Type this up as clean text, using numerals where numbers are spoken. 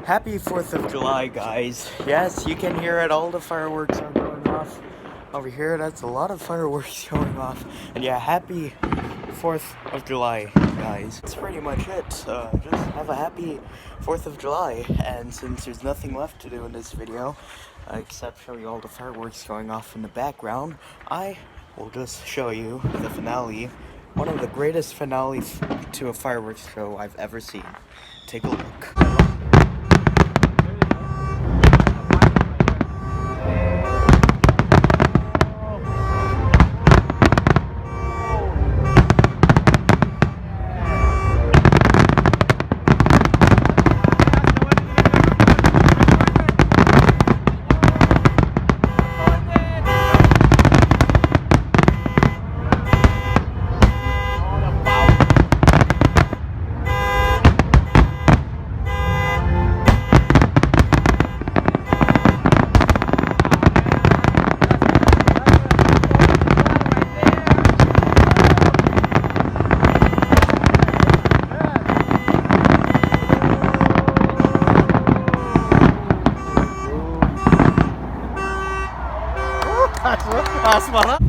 Happy 4th of July, guys. Yes, you can hear it. All the fireworks are going off. Over here, that's a lot of fireworks going off. And yeah, happy 4th of July, guys. That's pretty much it. Just have a happy 4th of July. And since there's nothing left to do in this video, except show you all the fireworks going off in the background, I will just show you the finale. One of the greatest finales to a fireworks show I've ever seen. Take a look. Asmara.